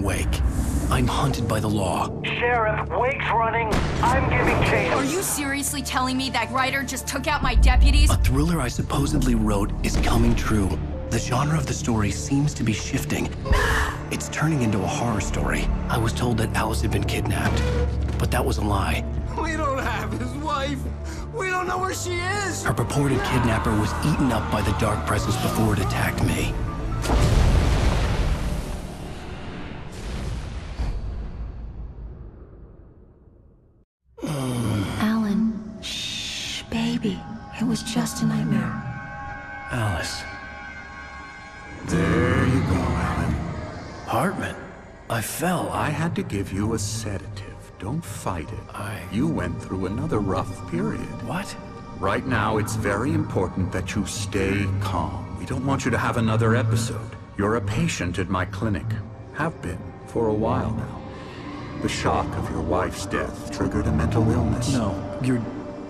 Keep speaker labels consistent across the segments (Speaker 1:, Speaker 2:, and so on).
Speaker 1: Wake. I'm hunted by the law.
Speaker 2: Sheriff, Wake's running. I'm giving chase.
Speaker 3: Are you seriously telling me that writer just took out my deputies?
Speaker 1: A thriller I supposedly wrote is coming true. The genre of the story seems to be shifting. It's turning into a horror story. I was told that Alice had been kidnapped, but that was a lie.
Speaker 4: We don't have his wife. We don't know where she is.
Speaker 1: Her purported kidnapper was eaten up by the dark presence before it attacked me.
Speaker 5: Alan, shh, baby. It was just a nightmare.
Speaker 1: Alice.
Speaker 6: There you go, Alan.
Speaker 1: Hartman. I fell.
Speaker 6: I had to give you a sedative. Don't fight it. You went through another rough period.
Speaker 1: What?
Speaker 6: Right now, it's very important that you stay calm. We don't want you to have another episode. You're a patient at my clinic. Have been for a while now. The shock of your wife's death triggered a mental illness.
Speaker 1: No, you're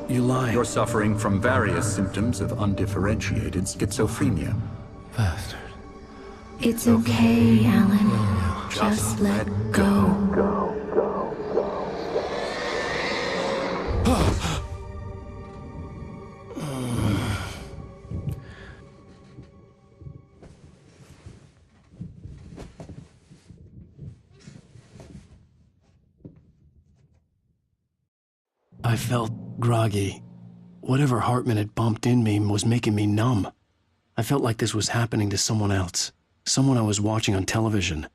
Speaker 1: lying.
Speaker 6: You're suffering from various symptoms of undifferentiated schizophrenia.
Speaker 1: Bastard.
Speaker 5: It's okay, Alan. Just let go.
Speaker 1: I felt groggy. Whatever Hartman had bumped in me was making me numb. I felt like this was happening to someone else. Someone I was watching on television.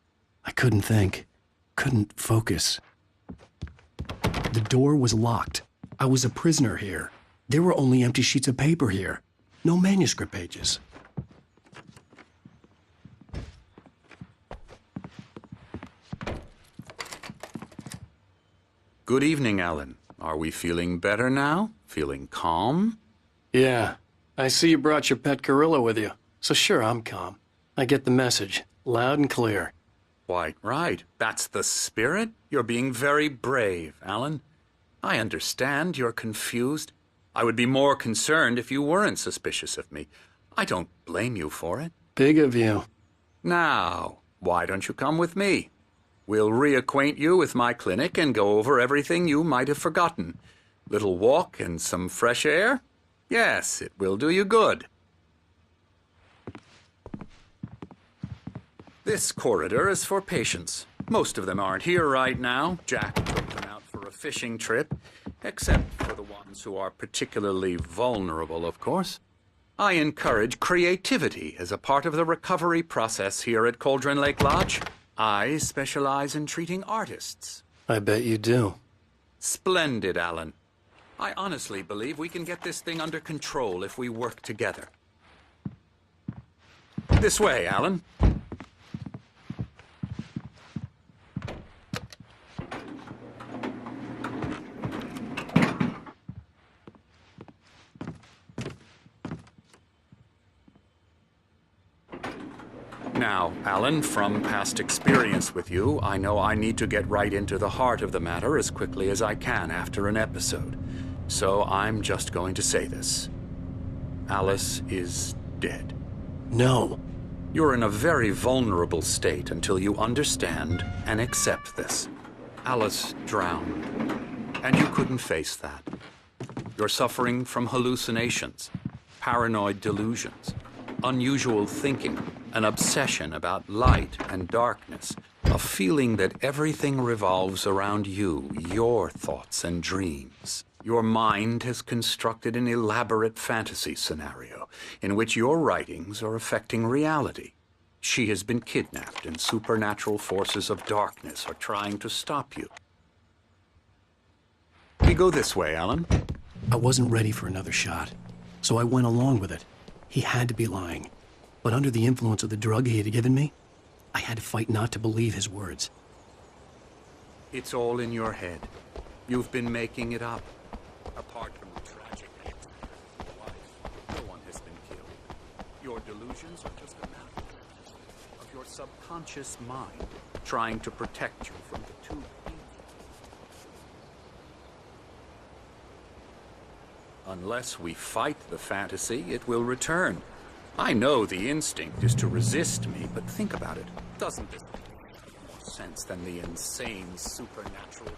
Speaker 1: I couldn't think. Couldn't focus. The door was locked. I was a prisoner here. There were only empty sheets of paper here. No manuscript pages.
Speaker 6: Good evening, Alan. Are we feeling better now? Feeling calm?
Speaker 1: Yeah. I see you brought your pet gorilla with you. So sure, I'm calm. I get the message. Loud and clear.
Speaker 6: Quite right. That's the spirit. You're being very brave, Alan. I understand you're confused. I would be more concerned if you weren't suspicious of me. I don't blame you for it.
Speaker 1: Big of you.
Speaker 6: Now, why don't you come with me? We'll reacquaint you with my clinic and go over everything you might have forgotten. Little walk and some fresh air? Yes, it will do you good. This corridor is for patients. Most of them aren't here right now. Jack took them out for a fishing trip, except for the ones who are particularly vulnerable, of course. I encourage creativity as a part of the recovery process here at Cauldron Lake Lodge. I specialize in treating artists.
Speaker 1: I bet you do.
Speaker 6: Splendid, Alan. I honestly believe we can get this thing under control if we work together. This way, Alan. Now, Alan, from past experience with you, I know I need to get right into the heart of the matter as quickly as I can after an episode. So I'm just going to say this. Alice is dead.
Speaker 1: No.
Speaker 6: You're in a very vulnerable state until you understand and accept this. Alice drowned, and you couldn't face that. You're suffering from hallucinations, paranoid delusions, unusual thinking, an obsession about light and darkness, a feeling that everything revolves around you, your thoughts and dreams. Your mind has constructed an elaborate fantasy scenario in which your writings are affecting reality. She has been kidnapped and supernatural forces of darkness are trying to stop you. We go this way, Alan.
Speaker 1: I wasn't ready for another shot, so I went along with it. He had to be lying. But under the influence of the drug he had given me, I had to fight not to believe his words.
Speaker 6: It's all in your head. You've been making it up. Apart from the tragic nature of your life, no one has been killed. Your delusions are just a matter of your subconscious mind trying to protect you from the too evil. Unless we fight the fantasy, it will return. I know the instinct is to resist me, but think about it. Doesn't this make more sense than the insane supernatural.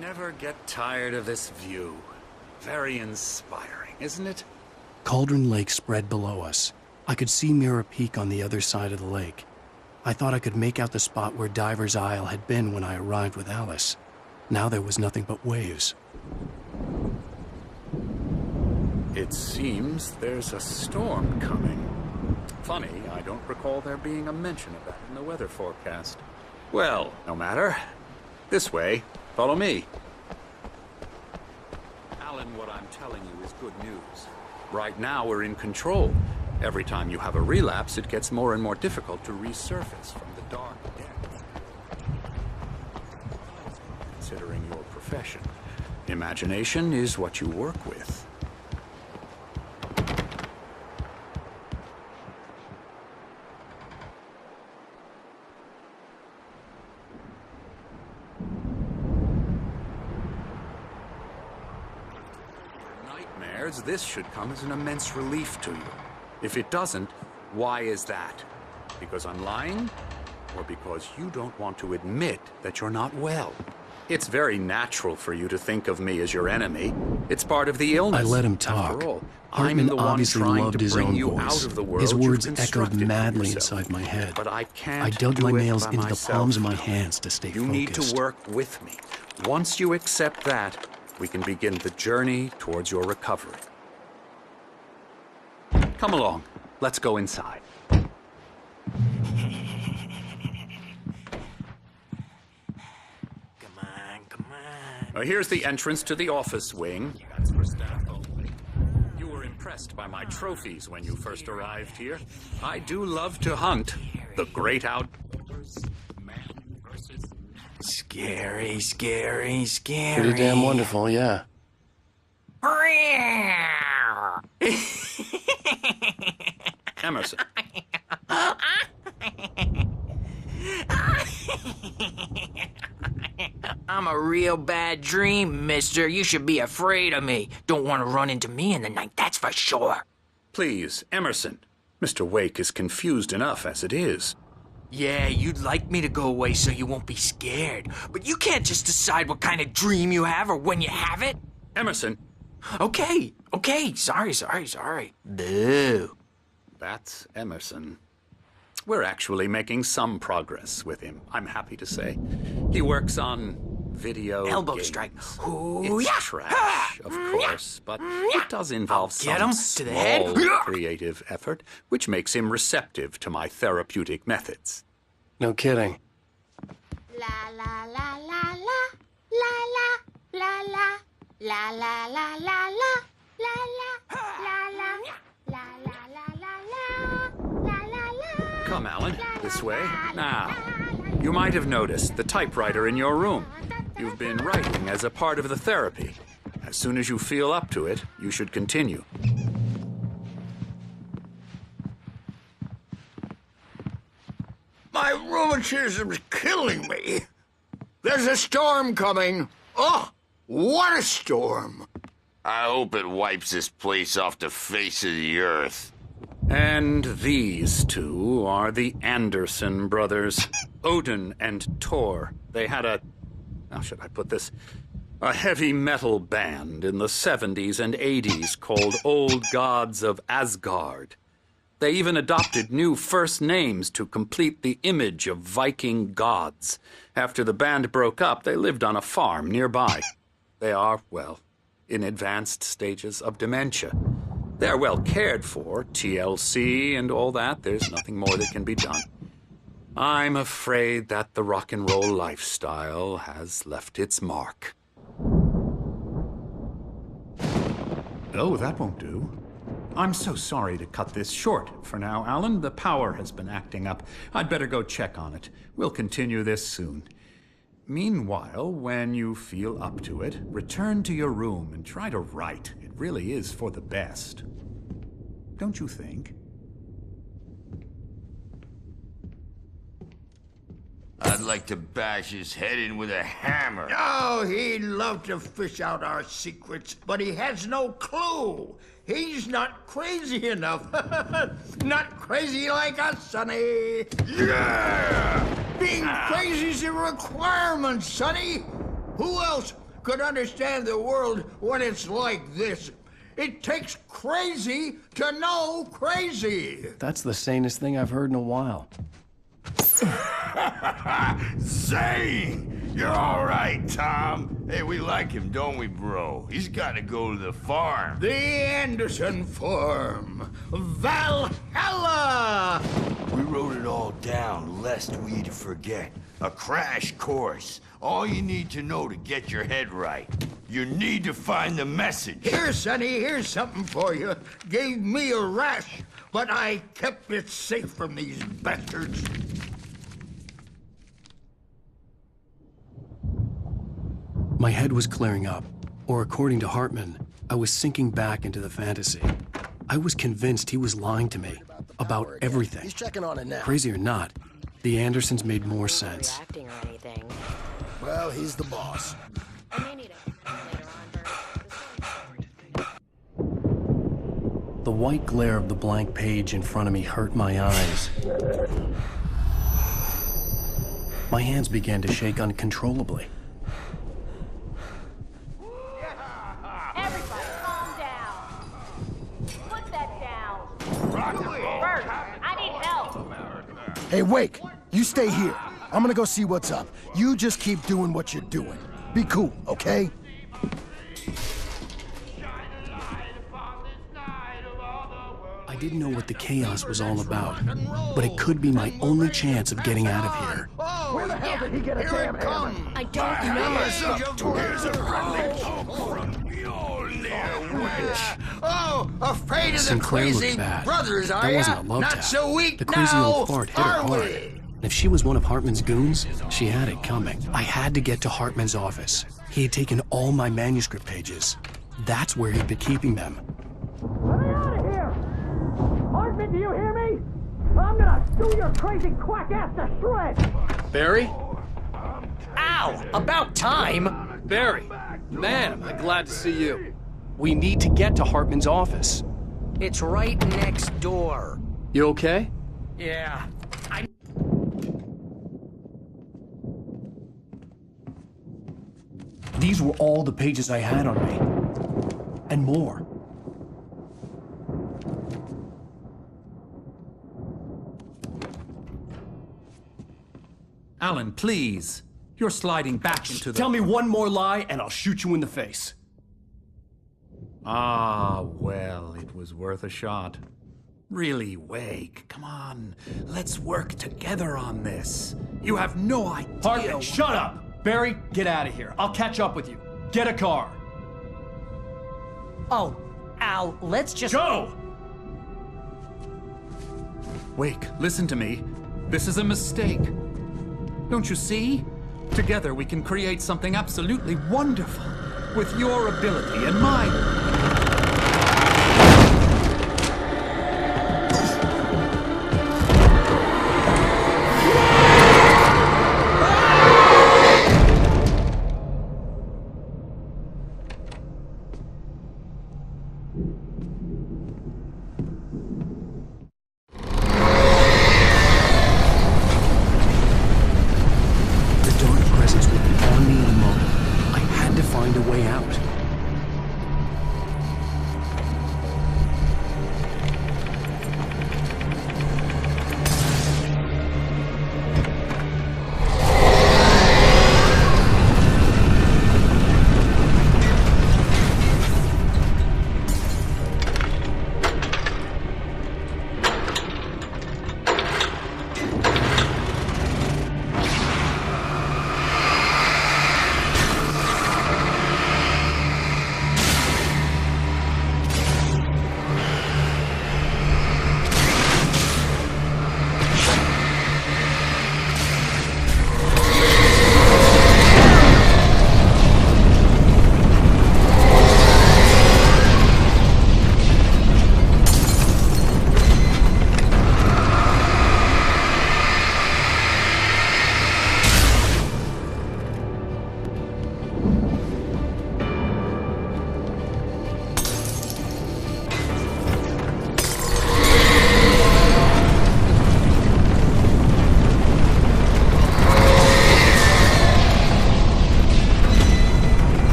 Speaker 6: Never get tired of this view. Very inspiring, isn't it?
Speaker 1: Cauldron Lake spread below us. I could see Mirror Peak on the other side of the lake. I thought I could make out the spot where Diver's Isle had been when I arrived with Alice. Now there was nothing but waves.
Speaker 6: It seems there's a storm coming. Funny, I don't recall there being a mention of that in the weather forecast. Well, no matter. This way. Follow me. Alan, what I'm telling you is good news. Right now, we're in control. Every time you have a relapse, it gets more and more difficult to resurface from the dark depths. Considering your profession, imagination is what you work with. This should come as an immense relief to you. If it doesn't, why is that? Because I'm lying? Or because you don't want to admit that you're not well? It's very natural for you to think of me as your enemy. It's part of the illness.
Speaker 1: I let him talk.
Speaker 6: After all,
Speaker 1: Hartman
Speaker 6: I'm the one
Speaker 1: obviously
Speaker 6: trying
Speaker 1: loved
Speaker 6: to
Speaker 1: his
Speaker 6: bring
Speaker 1: own
Speaker 6: you
Speaker 1: voice.
Speaker 6: out of the world
Speaker 1: His words
Speaker 6: you've
Speaker 1: echoed
Speaker 6: constructed for
Speaker 1: madly
Speaker 6: yourself.
Speaker 1: inside my head.
Speaker 6: But I can't
Speaker 1: I dug
Speaker 6: do
Speaker 1: my
Speaker 6: it
Speaker 1: nails
Speaker 6: by
Speaker 1: into the
Speaker 6: myself.
Speaker 1: palms of my hands to stay
Speaker 6: You
Speaker 1: focused.
Speaker 6: need to work with me. Once you accept that, we can begin the journey towards your recovery. Come along. Let's go inside.
Speaker 1: Come on.
Speaker 6: Here's the entrance to the office wing. You were impressed by my trophies when you first arrived here. I do love to hunt. The great outdoors. Man versus man.
Speaker 4: Scary, scary, scary.
Speaker 1: Pretty damn wonderful, yeah.
Speaker 6: Emerson.
Speaker 7: I'm a real bad dream, mister. You should be afraid of me. Don't want to run into me in the night, that's for sure.
Speaker 6: Please, Emerson. Mr. Wake is confused enough as it is.
Speaker 7: Yeah, you'd like me to go away so you won't be scared. But you can't just decide what kind of dream you have or when you have it.
Speaker 6: Emerson.
Speaker 7: Okay. Sorry. Boo.
Speaker 6: That's Emerson. We're actually making some progress with him, I'm happy to say. He works on video
Speaker 7: Elbow
Speaker 6: games.
Speaker 7: strike.
Speaker 6: It's trash, of course, but it does involve
Speaker 7: Get
Speaker 6: some
Speaker 7: him to the head.
Speaker 6: small creative effort, which makes him receptive to my therapeutic methods.
Speaker 1: No kidding.
Speaker 5: La la la la la la la la la la la la la la la la la.
Speaker 6: Come, Alan, this way. Now, you might have noticed the typewriter in your room. You've been writing as a part of the therapy. As soon as you feel up to it, you should continue.
Speaker 4: My rheumatism's killing me. There's a storm coming. Oh, what a storm.
Speaker 8: I hope it wipes this place off the face of the earth.
Speaker 6: And these two are the Anderson brothers, Odin and Tor. They had how should I put this? A heavy metal band in the 70s and 80s called Old Gods of Asgard. They even adopted new first names to complete the image of Viking gods. After the band broke up, they lived on a farm nearby. They are, well, in advanced stages of dementia. They're well cared for, TLC and all that. There's nothing more that can be done. I'm afraid that the rock and roll lifestyle has left its mark.
Speaker 9: Oh, that won't do. I'm so sorry to cut this short for now, Alan. The power has been acting up. I'd better go check on it. We'll continue this soon. Meanwhile, when you feel up to it, return to your room and try to write. It really is for the best. Don't you think?
Speaker 8: I'd like to bash his head in with a hammer.
Speaker 4: Oh, he'd love to fish out our secrets, but he has no clue. He's not crazy enough. Not crazy like us, Sonny.
Speaker 8: Yeah!
Speaker 4: Being crazy's a requirement, Sonny. Who else could understand the world when it's like this? It takes crazy to know crazy.
Speaker 1: That's the sanest thing I've heard in a while.
Speaker 8: Zane! You're all right, Tom. Hey, we like him, don't we, bro? He's got to go to the farm.
Speaker 4: The Anderson Farm. Valhalla!
Speaker 8: We wrote it all down, lest we'd forget. A crash course. All you need to know to get your head right. You need to find the message.
Speaker 4: Here, Sonny, here's something for you. Gave me a rash, but I kept it safe from these bastards.
Speaker 1: My head was clearing up, or according to Hartman, I was sinking back into the fantasy. I was convinced he was lying to me about everything.
Speaker 10: He's checking on it now.
Speaker 1: Crazy or not, the Andersons made more sense.
Speaker 5: Reacting or anything.
Speaker 10: Well, he's the boss.
Speaker 5: I may need it later on,
Speaker 1: The white glare of the blank page in front of me hurt my eyes. My hands began to shake uncontrollably.
Speaker 5: Everybody, calm down. Put that down. Bert, I need help.
Speaker 10: Hey, Wake, you stay here. I'm gonna go see what's up. You just keep doing what you're doing. Be cool, okay?
Speaker 1: I didn't know what the chaos was all about, but it could be my only chance of getting out of here.
Speaker 10: Where the hell did he get a damn hammer?
Speaker 5: I don't know.
Speaker 4: Here's a friendly Oh, afraid of the
Speaker 1: Sinclair
Speaker 4: crazy
Speaker 1: looked bad.
Speaker 4: brothers, are
Speaker 1: That
Speaker 4: ya?
Speaker 1: wasn't a love
Speaker 4: Not
Speaker 1: tap.
Speaker 4: so weak
Speaker 1: The crazy
Speaker 4: now,
Speaker 1: old fart hit her
Speaker 4: are
Speaker 1: hard.
Speaker 4: we?
Speaker 1: And if she was one of Hartman's goons, she had it coming. I had to get to Hartman's office. He had taken all my manuscript pages. That's where he'd been keeping them.
Speaker 2: Let me out of here! Hartman, do you hear me? I'm gonna do your crazy quack ass to shreds!
Speaker 1: Barry?
Speaker 7: Ow! About time!
Speaker 1: Barry! Man, am I glad to see you. We need to get to Hartman's office.
Speaker 7: It's right next door.
Speaker 1: You okay?
Speaker 7: Yeah.
Speaker 1: These were all the pages I had on me. And more.
Speaker 9: Alan, please. You're sliding back into the...
Speaker 1: Tell me one more lie and I'll shoot you in the face.
Speaker 9: Ah, well, it was worth a shot. Really, Wake, come on. Let's work together on this. You have no idea...
Speaker 1: Hartman, shut up! Barry, get out of here. I'll catch up with you. Get a car.
Speaker 7: Oh, Al, let's just...
Speaker 1: Go!
Speaker 9: Wake, listen to me. This is a mistake. Don't you see? Together we can create something absolutely wonderful. With your ability and mine.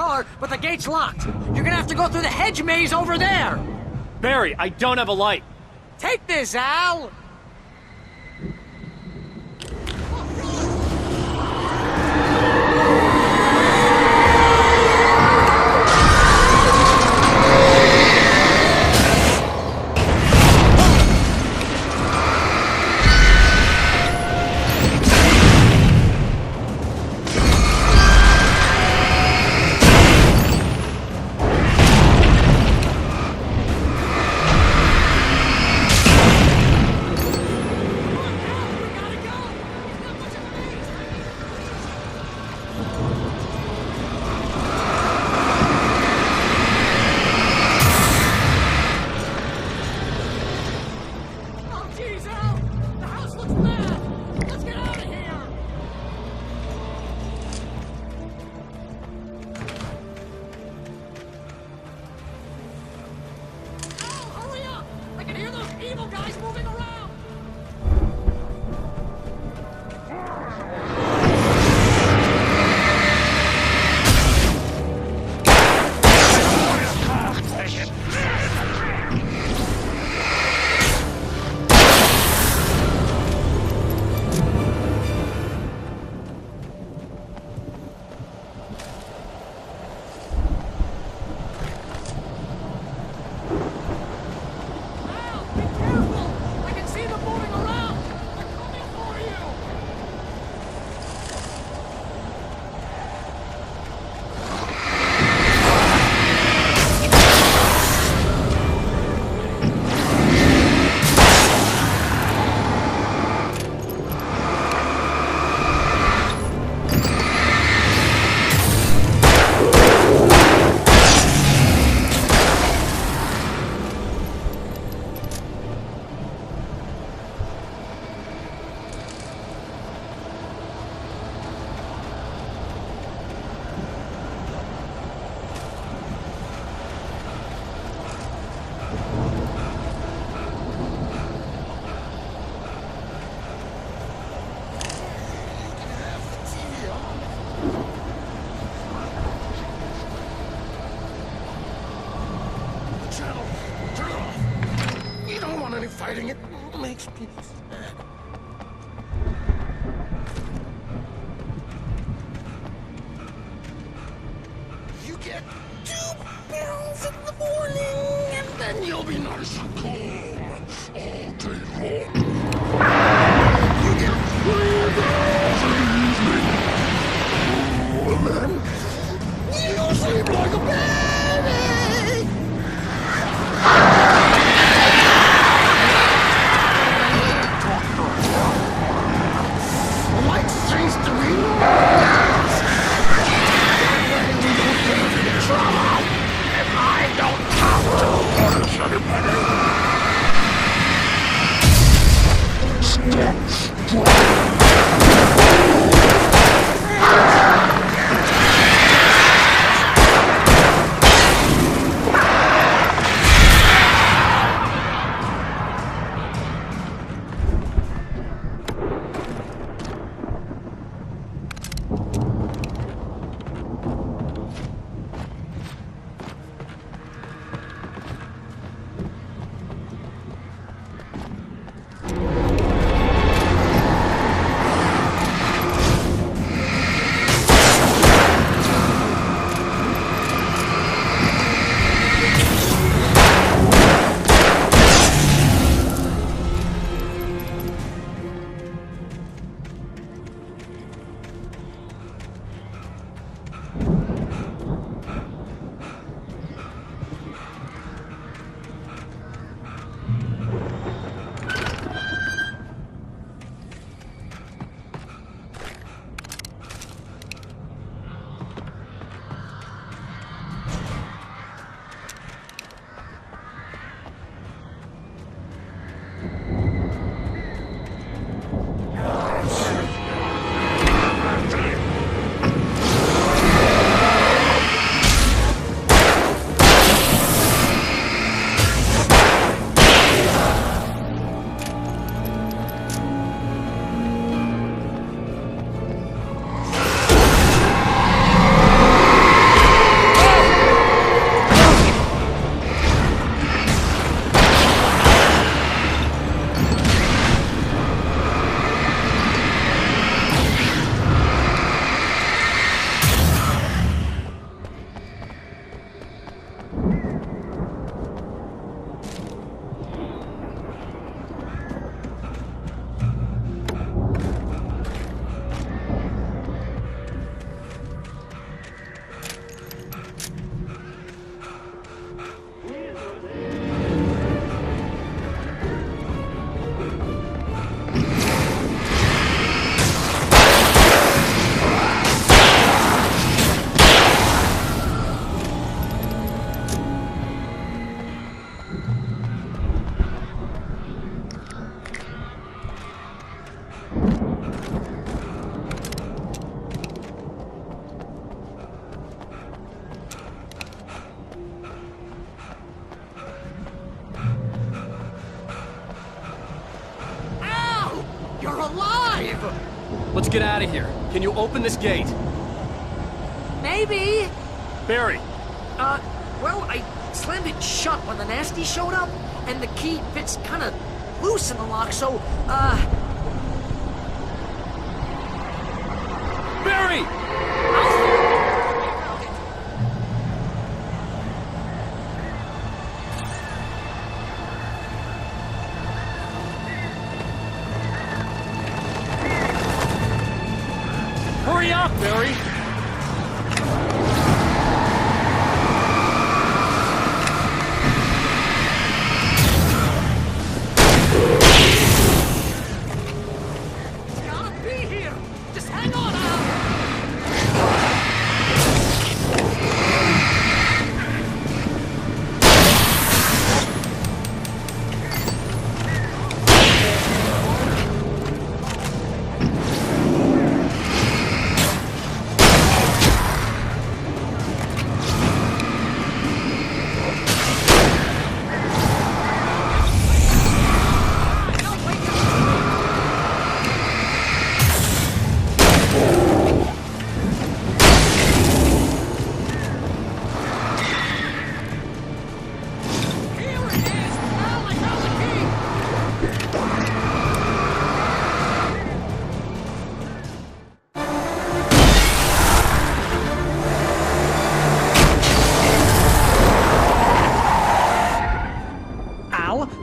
Speaker 2: car, but the gate's locked. You're gonna have to go through the hedge maze over there.
Speaker 11: Barry, I don't have a light.
Speaker 2: Take this, Al.
Speaker 10: Fighting it makes me sad. You get 2 pills in the morning, and then you'll be nice and calm all day long. You get 3 pills in the evening, and then you'll sleep like a baby. Seems to be trouble if I don't talk to
Speaker 7: driver.
Speaker 11: Let's get out of here. Can you open this gate?
Speaker 2: Maybe.
Speaker 11: Barry,
Speaker 2: Well, I slammed it shut when the nasty showed up, and the key fits kind of loose in the lock, so,
Speaker 11: Barry! Hurry up, Barry!
Speaker 2: gotta be here. Just hang on, Al.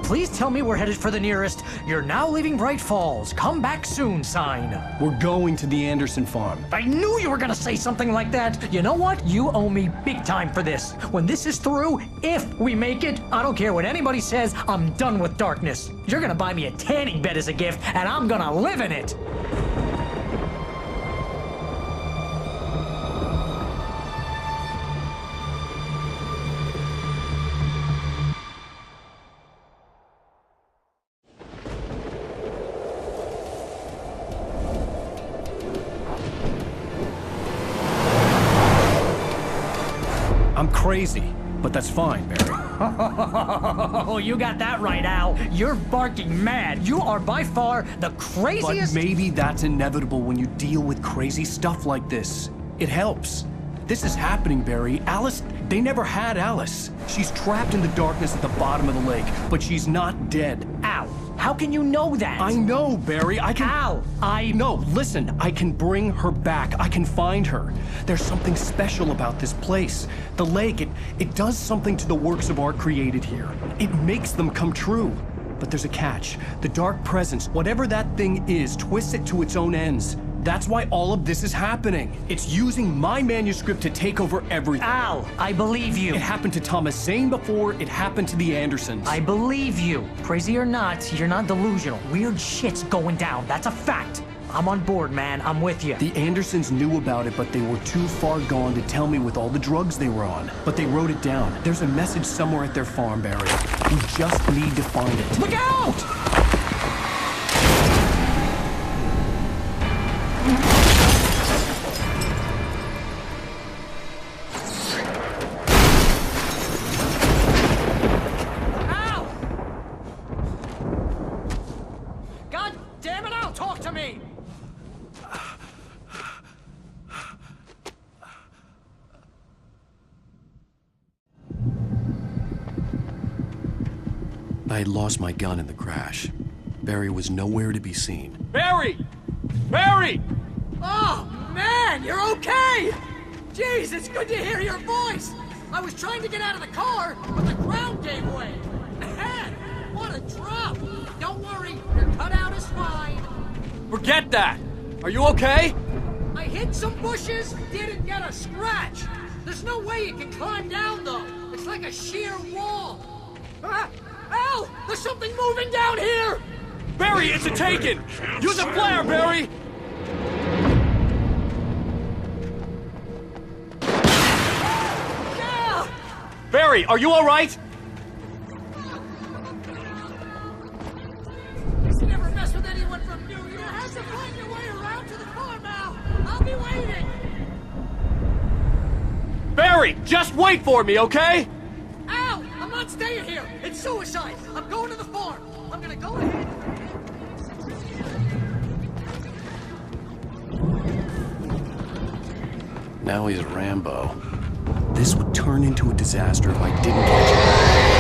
Speaker 2: Please tell me we're headed for the nearest "You're now leaving Bright Falls. Come back soon" sign.
Speaker 1: We're going to the Anderson farm.
Speaker 2: I knew you were gonna say something like that. You know what? You owe me big time for this. When this is through, if we make it, I don't care what anybody says, I'm done with darkness. You're gonna buy me a tanning bed as a gift, and I'm gonna live in it.
Speaker 1: I'm crazy, but that's fine, Barry.
Speaker 2: Oh, you got that right, Al. You're barking mad. You are by far the craziest.
Speaker 1: But maybe that's inevitable when you deal with crazy stuff like this. It helps. This is happening, Barry. Alice, they never had Alice. She's trapped in the darkness at the bottom of the lake, but she's not dead.
Speaker 2: Al, how can you know that?
Speaker 1: I know, Barry. I can...
Speaker 2: Al,
Speaker 1: No, listen. I can bring her back. I can find her. There's something special about this place. The lake, it does something to the works of art created here. It makes them come true. But there's a catch. The dark presence, whatever that thing is, twists it to its own ends. That's why all of this is happening. It's using my manuscript to take over everything.
Speaker 2: Al, I believe you.
Speaker 1: It happened to Thomas Zane before, it happened to the Andersons.
Speaker 2: I believe you. Crazy or not, you're not delusional. Weird shit's going down. That's a fact. I'm on board, man. I'm with you.
Speaker 1: The Andersons knew about it, but they were too far gone to tell me with all the drugs they were on. But they wrote it down. There's a message somewhere at their farm, Barry. We just need to find it.
Speaker 2: Look out!
Speaker 1: I had lost my gun in the crash. Barry was nowhere to be seen.
Speaker 11: Barry! Barry!
Speaker 2: Oh, man, you're okay! Jeez, it's good to hear your voice! I was trying to get out of the car, but the ground gave way. Man, what a drop! Don't worry, your cutout is fine.
Speaker 11: Forget that! Are you okay?
Speaker 2: I hit some bushes, didn't get a scratch. There's no way you can climb down, though. It's like a sheer wall. Al! There's something moving down here!
Speaker 11: Barry, it's a Taken! Use a flare, Barry!
Speaker 2: Yeah!
Speaker 11: Barry, are you alright?
Speaker 2: You never mess with anyone from New. You have to find your way around to the farm, Al. I'll be waiting.
Speaker 11: Barry, just wait for me, okay?
Speaker 2: Al! I'm not staying here! It's suicide! I'm going to the farm! I'm gonna go ahead...
Speaker 1: Now he's Rambo. This would turn into a disaster if I didn't catch him.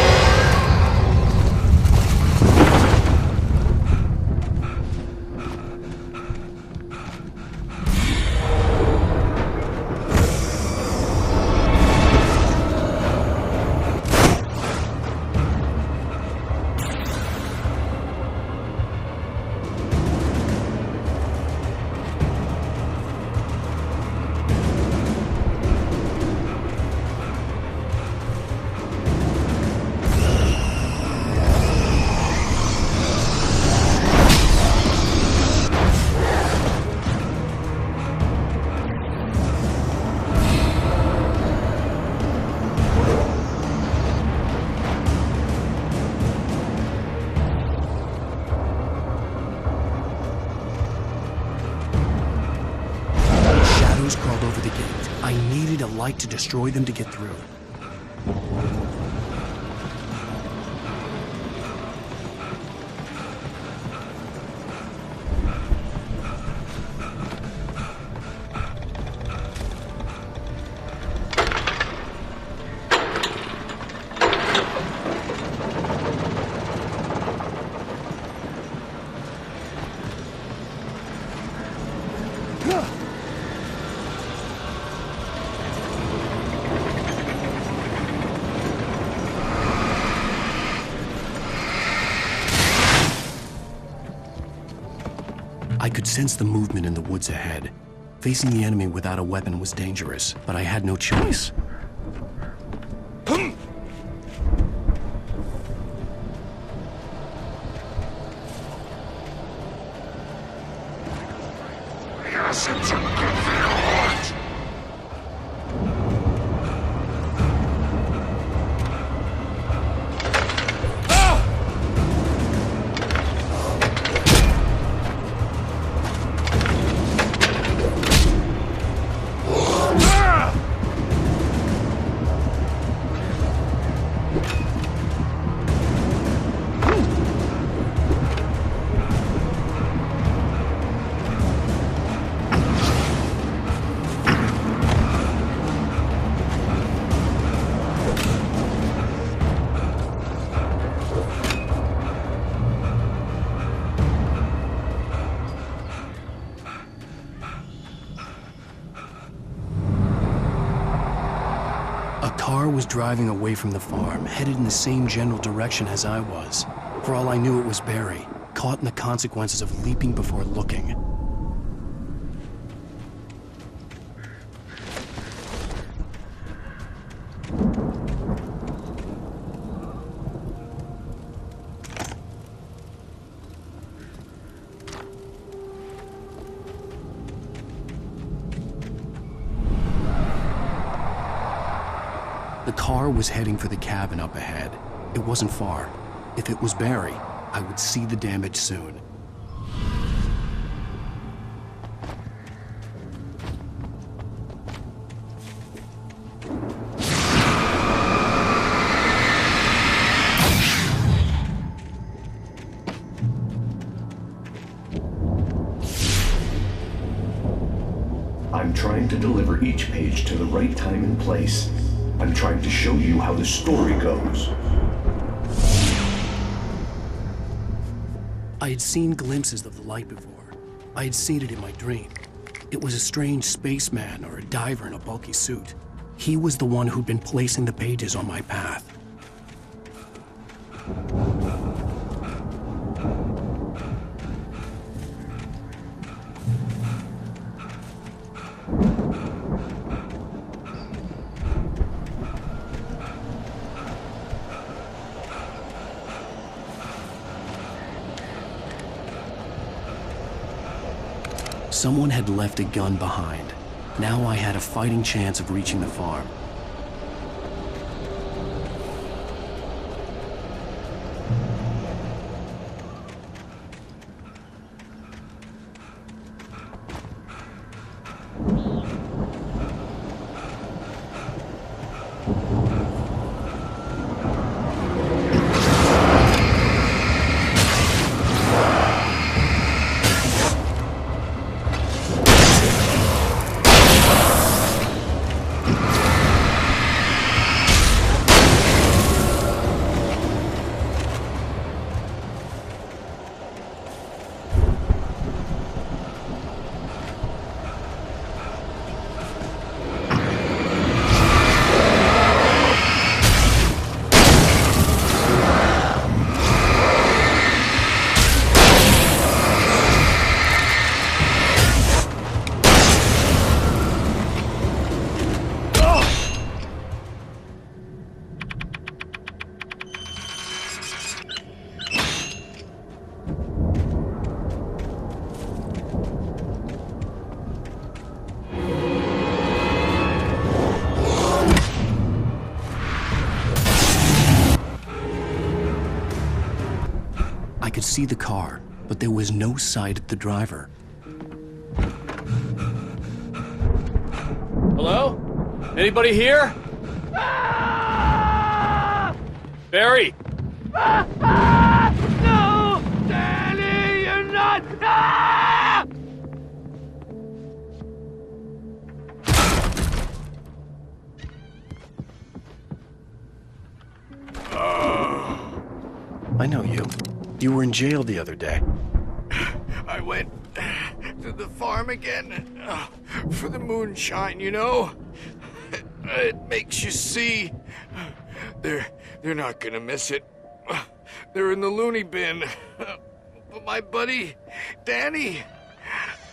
Speaker 1: Crawled over the gate. I needed a light to destroy them to get through. I could sense the movement in the woods ahead. Facing the enemy without a weapon was dangerous, but I had no choice. car was driving away from the farm, headed in the same general direction as I was. For all I knew, it was Barry, caught in the consequences of leaping before looking. The car was heading for the cabin up ahead. It wasn't far. If it was Barry, I would see the damage soon.
Speaker 12: I'm trying to deliver each page to the right time and place. I'm trying to show you how the story goes.
Speaker 1: I had seen glimpses of the light before. I had seen it in my dream. It was a strange spaceman or a diver in a bulky suit. He was the one who'd been placing the pages on my path. Someone had left a gun behind. Now I had a fighting chance of reaching the farm. could see the car, but there was no sight of the driver.
Speaker 11: Hello? Anybody here? Barry!
Speaker 10: No! Danny, you're not...
Speaker 1: I know you. You were in jail the other day.
Speaker 10: I went to the farm again for the moonshine, you know? It makes you see. They're not gonna miss it. They're in the loony bin. But my buddy, Danny,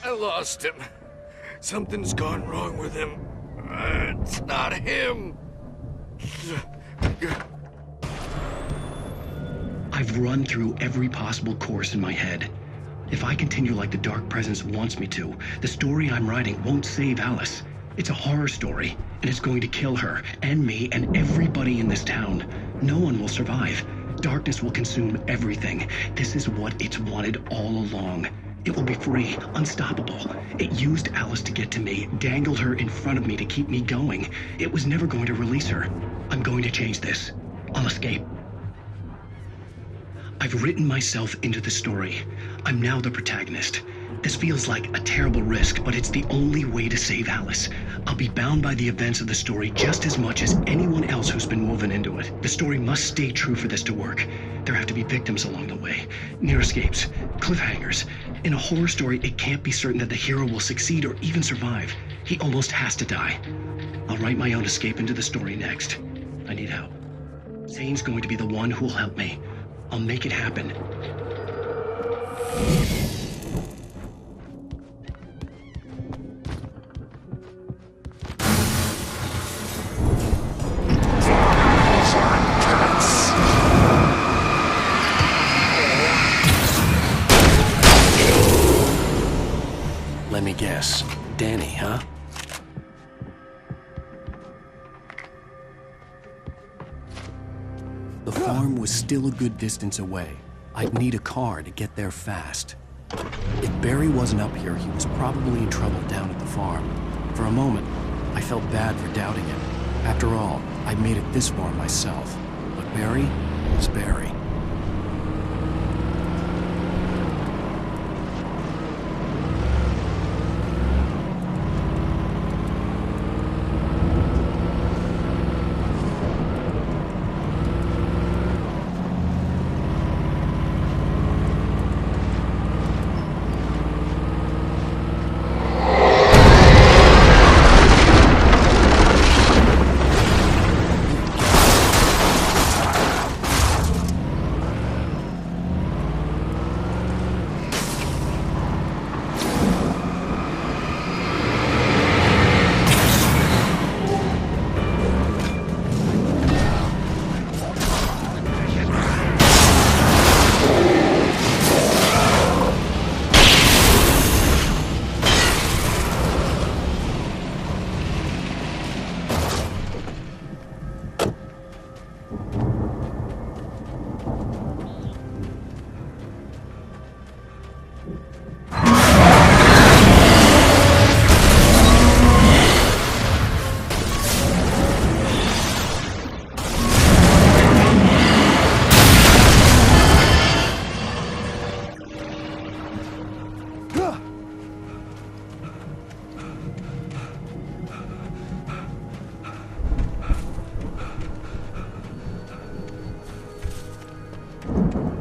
Speaker 10: I lost him. Something's gone wrong with him. It's not him.
Speaker 1: I've run through every possible course in my head. If I continue like the Dark Presence wants me to, the story I'm writing won't save Alice. It's a horror story, and it's going to kill her, and me, and everybody in this town. No one will survive. Darkness will consume everything. This is what it's wanted all along. It will be free, unstoppable. It used Alice to get to me, dangled her in front of me to keep me going. It was never going to release her. I'm going to change this. I'll escape. I've written myself into the story. I'm now the protagonist. This feels like a terrible risk, but it's the only way to save Alice. I'll be bound by the events of the story just as much as anyone else who's been woven into it. The story must stay true for this to work. There have to be victims along the way, near escapes, cliffhangers. In a horror story, it can't be certain that the hero will succeed or even survive. He almost has to die. I'll write my own escape into the story next. I need help. Zane's going to be the one who will help me. I'll make it happen. Let me guess. Danny, huh? The farm was still a good distance away. I'd need a car to get there fast. If Barry wasn't up here, he was probably in trouble down at the farm. For a moment, I felt bad for doubting him. After all, I'd made it this far myself. But Barry was Barry.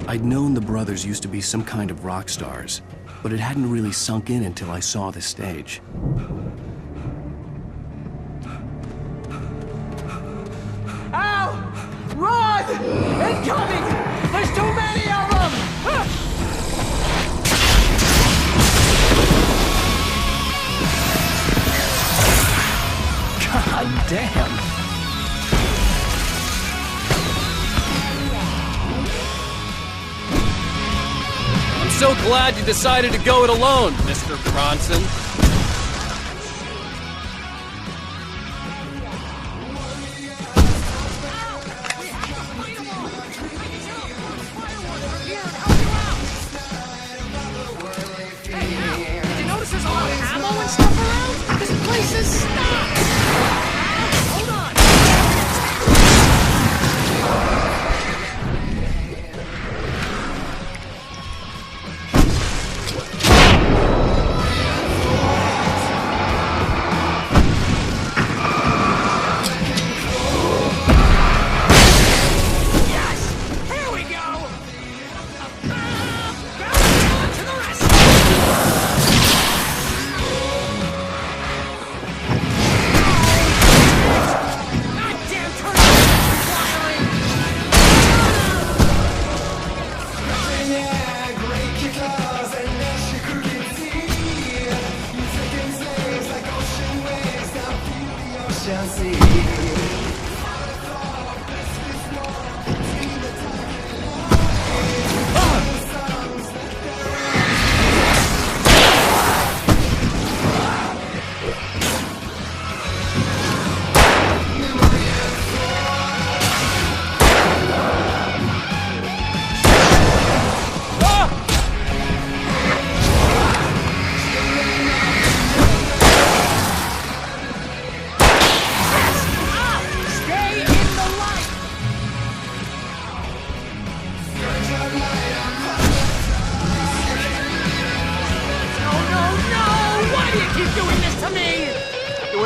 Speaker 1: I'd known the brothers used to be some kind of rock stars, but it hadn't really sunk in until I saw the stage.
Speaker 2: Ow! Run! Incoming! There's too many of them!
Speaker 1: God damn!
Speaker 11: So glad you decided to go it alone, Mr. Bronson.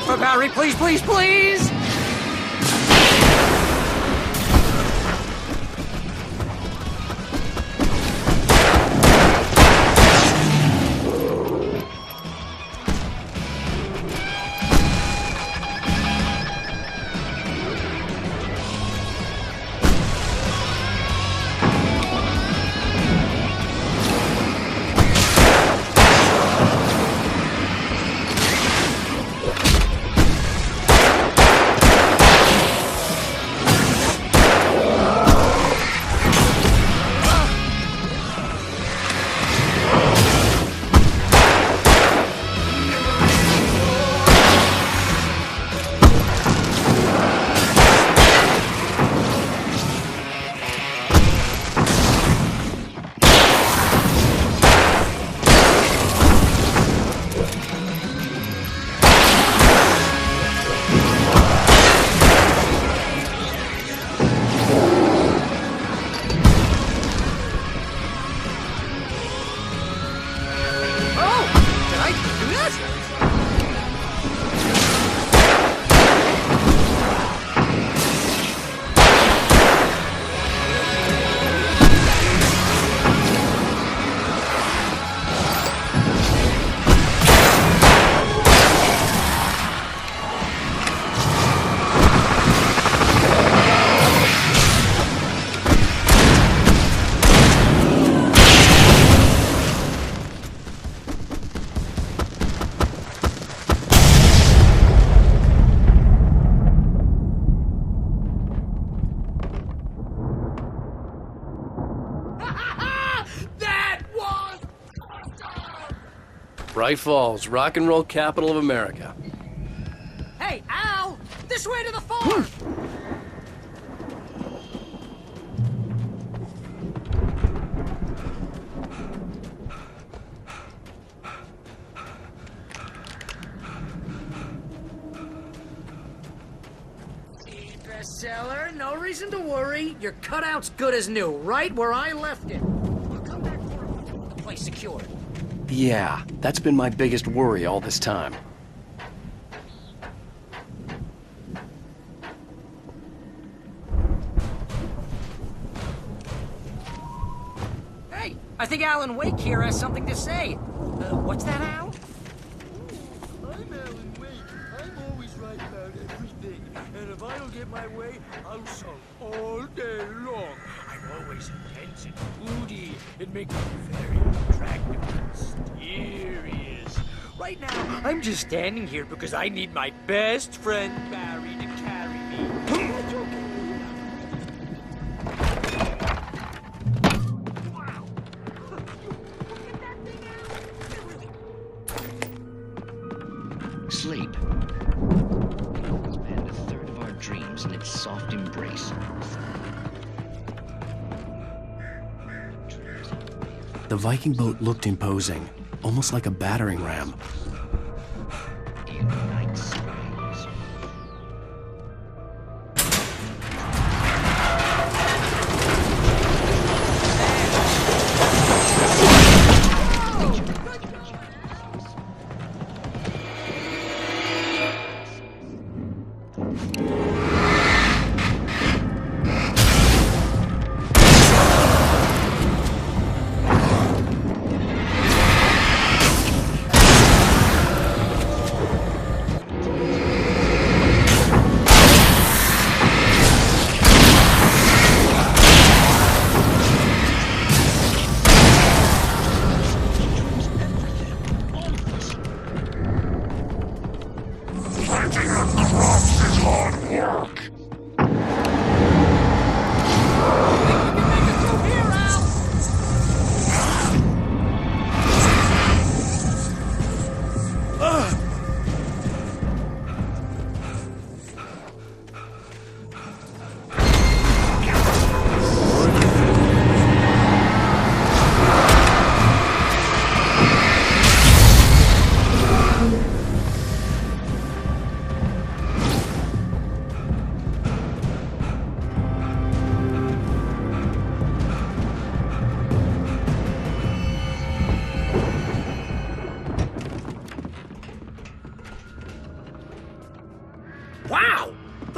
Speaker 2: Careful, Barry, please, please, please!
Speaker 11: Bright Falls, rock and roll capital of America.
Speaker 2: Hey, Al! This way to the farm! Bestseller, no reason to worry. Your cutout's good as new, right where I left it. I'll come back for it. The place secured.
Speaker 1: Yeah, that's been my biggest worry all this time.
Speaker 2: Hey, I think Alan Wake here has something to say. What's that, Al?
Speaker 13: I'm Alan Wake. I'm always right about everything. And if I don't get my way, I'll sulk all day long. I'm always intense and moody. It makes me very attractive and mysterious. Right now, I'm just standing here because I need my best friend Barry to carry me.
Speaker 14: Sleep. It can spend a third of our dreams in its soft embrace.
Speaker 1: The Viking boat looked imposing, almost like a battering ram.
Speaker 14: In night skies.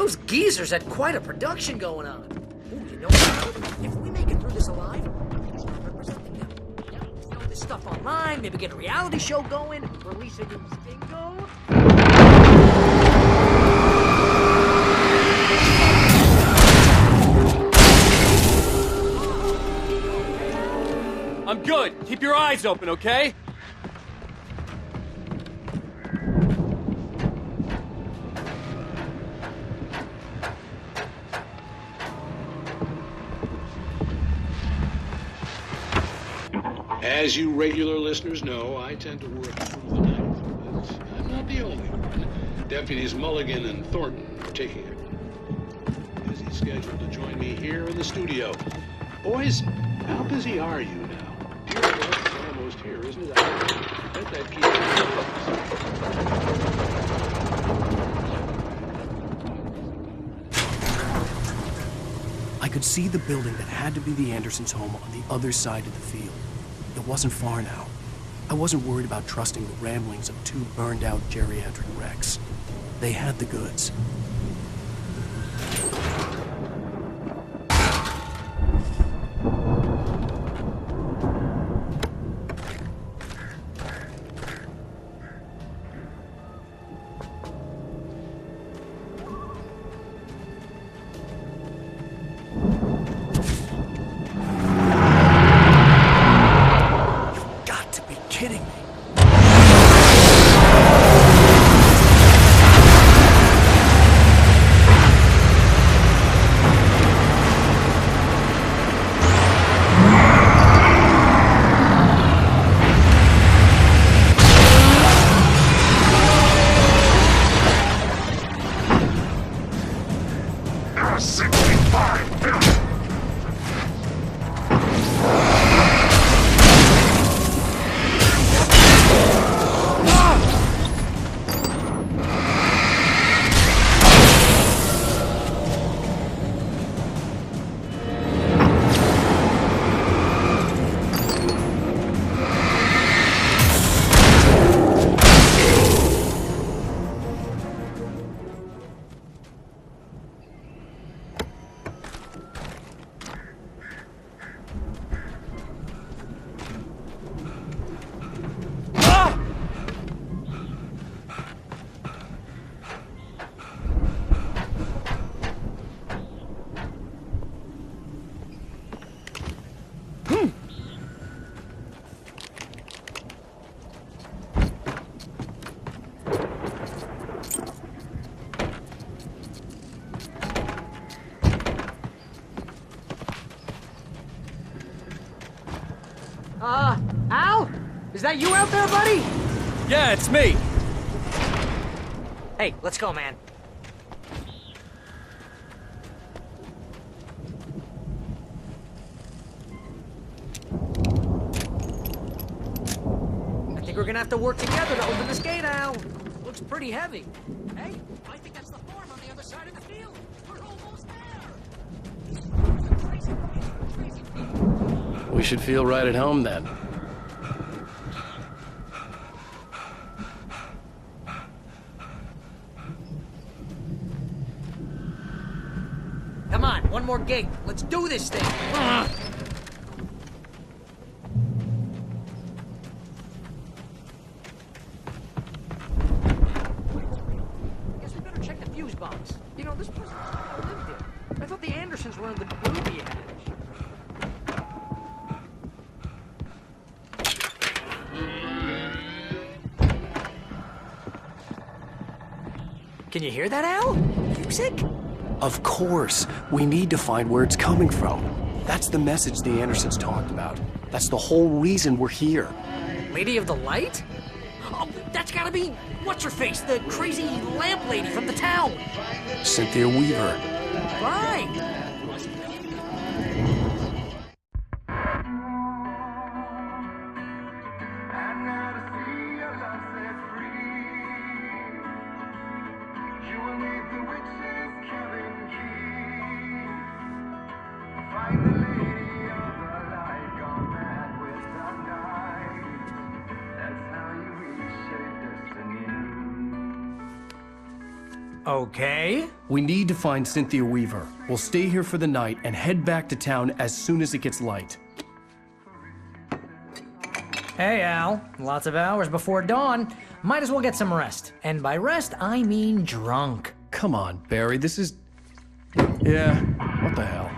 Speaker 2: Those geezers had quite a production going on. Ooh, you know what? If we make it through this alive, it's not representing them. Yeah, throw this stuff online, maybe get a reality show going, release a new single.
Speaker 11: I'm good. Keep your eyes open, okay?
Speaker 15: As you regular listeners know, I tend to work through the night, but I'm not the only one. Deputies Mulligan and Thornton are taking a busy schedule to join me here in the studio. Boys, how busy are you now? Dear God, it's almost here, isn't it? I bet that keeps
Speaker 1: I could see the building that had to be the Andersons' home on the other side of the field. It wasn't far now. I wasn't worried about trusting the ramblings of two burned-out geriatric wrecks. They had the goods. Kidding me.
Speaker 2: Al? Is that you out there, buddy?
Speaker 11: Yeah, it's me.
Speaker 2: Hey, let's go, man. I think we're gonna have to work together to open this gate, Al. Looks pretty heavy. Hey, I think that's the farm on the other side of the field. We're almost there.
Speaker 1: We should feel right at home then.
Speaker 2: Come on, one more gate. Let's do this thing. Guess we better check the fuse box. You know, this person lived here. I thought the Andersons were in the booby hatch. Can you hear that, Al? Music?
Speaker 1: Of course. We need to find where it's coming from. That's the message the Andersons talked about. That's the whole reason we're here.
Speaker 2: Lady of the Light? Oh, that's gotta be what's-her-face, the crazy lamp lady from the town.
Speaker 1: Cynthia Weaver.
Speaker 2: Right. Okay.
Speaker 1: We need to find Cynthia Weaver. We'll stay here for the night and head back to town as soon as it gets light.
Speaker 2: Hey, Al. Lots of hours before dawn. Might as well get some rest. And by rest, I mean drunk.
Speaker 1: Come on, Barry, this is... Yeah, what the hell?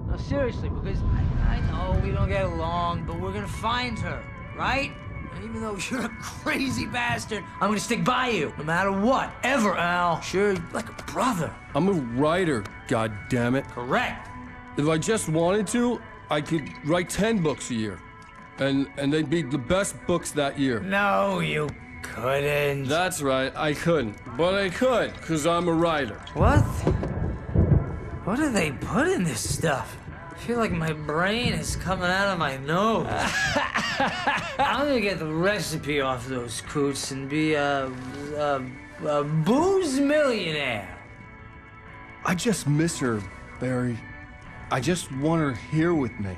Speaker 2: No, seriously, because I know we don't get along, but we're gonna find her, right? And even though you're a crazy bastard, I'm gonna stick by you, no matter what, ever, Al. Sure, like a brother.
Speaker 16: I'm a writer, goddammit.
Speaker 2: Correct.
Speaker 16: If I just wanted to, I could write 10 books a year. And they'd be the best books that year.
Speaker 2: No, you couldn't.
Speaker 16: That's right, I couldn't. But I could, because I'm a writer.
Speaker 2: What? What do they put in this stuff? I feel like my brain is coming out of my nose. I'm gonna get the recipe off those coots and be a booze millionaire.
Speaker 16: I just miss her, Barry. I just want her here with me.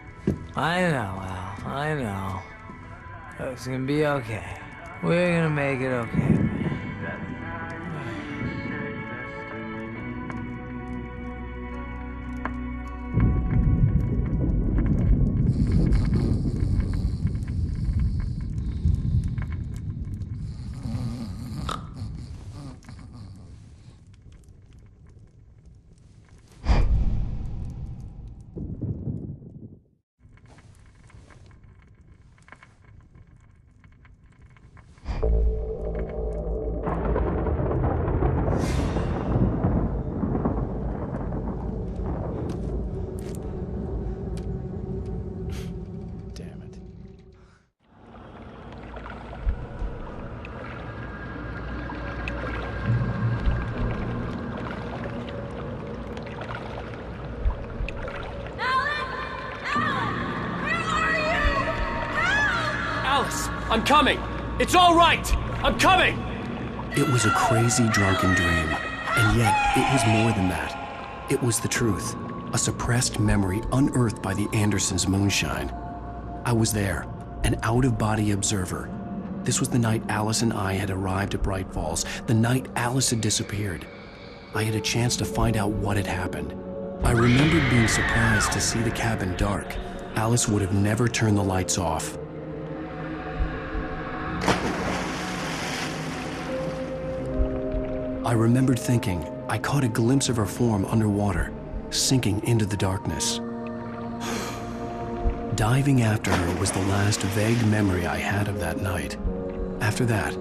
Speaker 2: I know, Al. I know. It's gonna be okay. We're gonna make it okay.
Speaker 11: Alice, I'm coming! It's all right! I'm coming!
Speaker 1: It was a crazy, drunken dream. And yet, it was more than that. It was the truth. A suppressed memory unearthed by the Andersons' moonshine. I was there, an out-of-body observer. This was the night Alice and I had arrived at Bright Falls, the night Alice had disappeared. I had a chance to find out what had happened. I remembered being surprised to see the cabin dark. Alice would have never turned the lights off. I remembered thinking I caught a glimpse of her form underwater, sinking into the darkness. Diving after her was the last vague memory I had of that night. After that,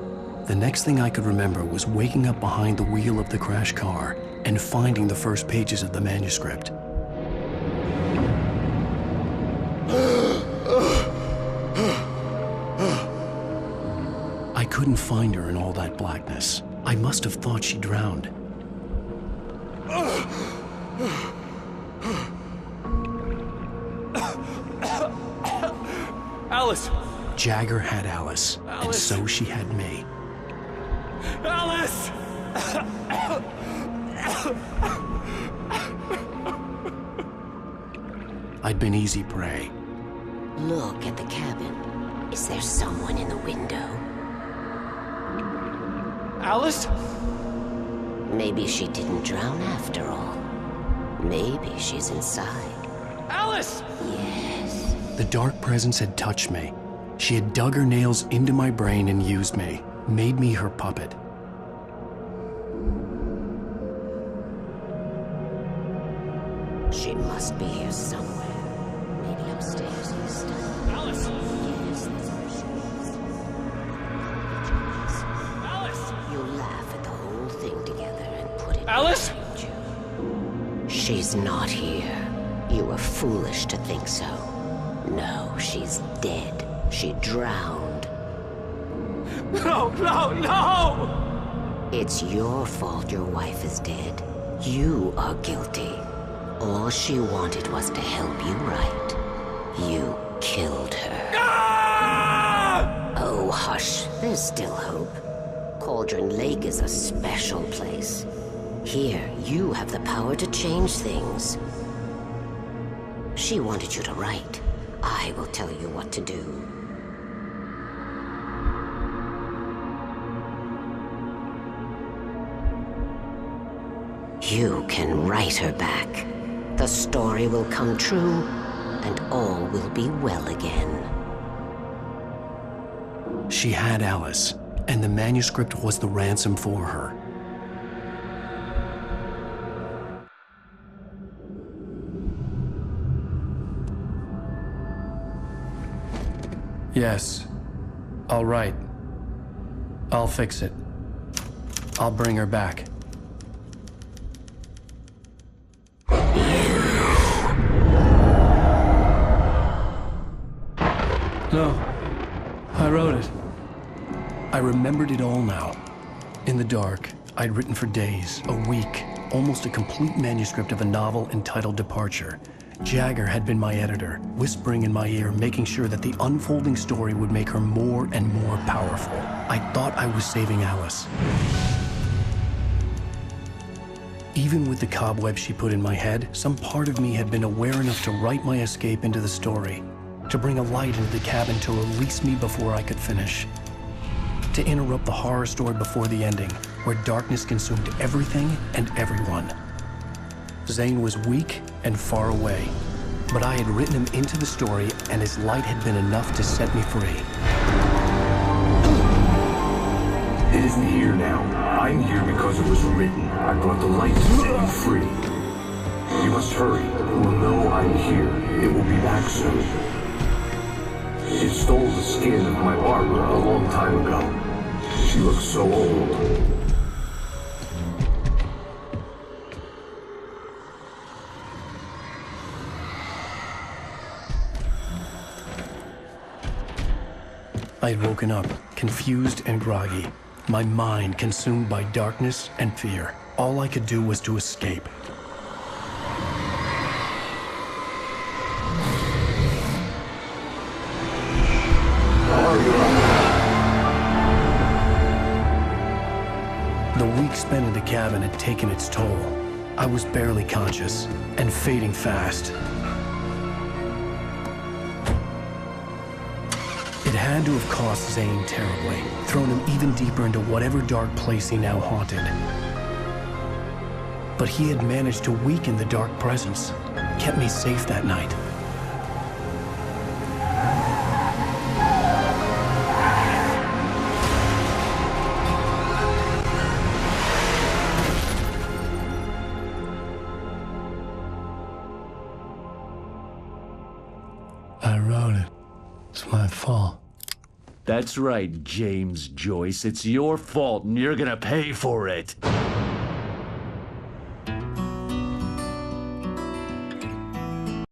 Speaker 1: the next thing I could remember was waking up behind the wheel of the crashed car and finding the first pages of the manuscript. I couldn't find her in all that blackness. I must have thought she drowned.
Speaker 11: Alice!
Speaker 1: Jagger had Alice, and so she had me.
Speaker 11: Alice!
Speaker 1: I'd been easy prey.
Speaker 17: Look at the cabin. Is there someone in the window?
Speaker 11: Alice?
Speaker 17: Maybe she didn't drown after all. Maybe she's inside.
Speaker 11: Alice!
Speaker 17: Yes.
Speaker 1: The dark presence had touched me. She had dug her nails into my brain and used me, made me her puppet.
Speaker 17: She must be here somewhere. Maybe upstairs in the study.
Speaker 11: Alice!
Speaker 17: Yes, that's where she is.
Speaker 11: Alice!
Speaker 17: You'll laugh at the whole thing together and put it
Speaker 11: Alice!
Speaker 17: behind you. She's not here. You were foolish to think so. No, she's dead. She drowned.
Speaker 11: No, no, no!
Speaker 17: It's your fault your wife is dead. You are guilty. All she wanted was to help you right. You killed her.
Speaker 11: Ah!
Speaker 17: Oh, hush. There's still hope. Cauldron Lake is a special place. Here, you have the power to change things. She wanted you to write. I will tell you what to do. You can write her back. The story will come true, and all will be well again.
Speaker 1: She had Alice, and the manuscript was the ransom for her. Yes. All right. I'll fix it. I'll bring her back. No. I wrote it. I remembered it all now. In the dark, I'd written for days, a week, almost a complete manuscript of a novel entitled Departure. Jagger had been my editor, whispering in my ear, making sure that the unfolding story would make her more and more powerful. I thought I was saving Alice. Even with the cobwebs she put in my head, some part of me had been aware enough to write my escape into the story, to bring a light into the cabin to release me before I could finish, to interrupt the horror story before the ending, where darkness consumed everything and everyone. Zane was weak and far away, but I had written him into the story, and his light had been enough to set me free.
Speaker 12: It isn't here now. I'm here because it was written. I brought the light to set you free. You must hurry. It will know I'm here. It will be back soon. It stole the skin of my Barbara a long time ago. She looks so old.
Speaker 1: I had woken up, confused and groggy, my mind consumed by darkness and fear. All I could do was to escape. The week spent in the cabin had taken its toll. I was barely conscious, and fading fast. It had to have cost Zane terribly, thrown him even deeper into whatever dark place he now haunted. But he had managed to weaken the dark presence, kept me safe that night.
Speaker 12: I wrote it. It's my fault.
Speaker 18: That's right, James Joyce. It's your fault, and you're gonna pay for it.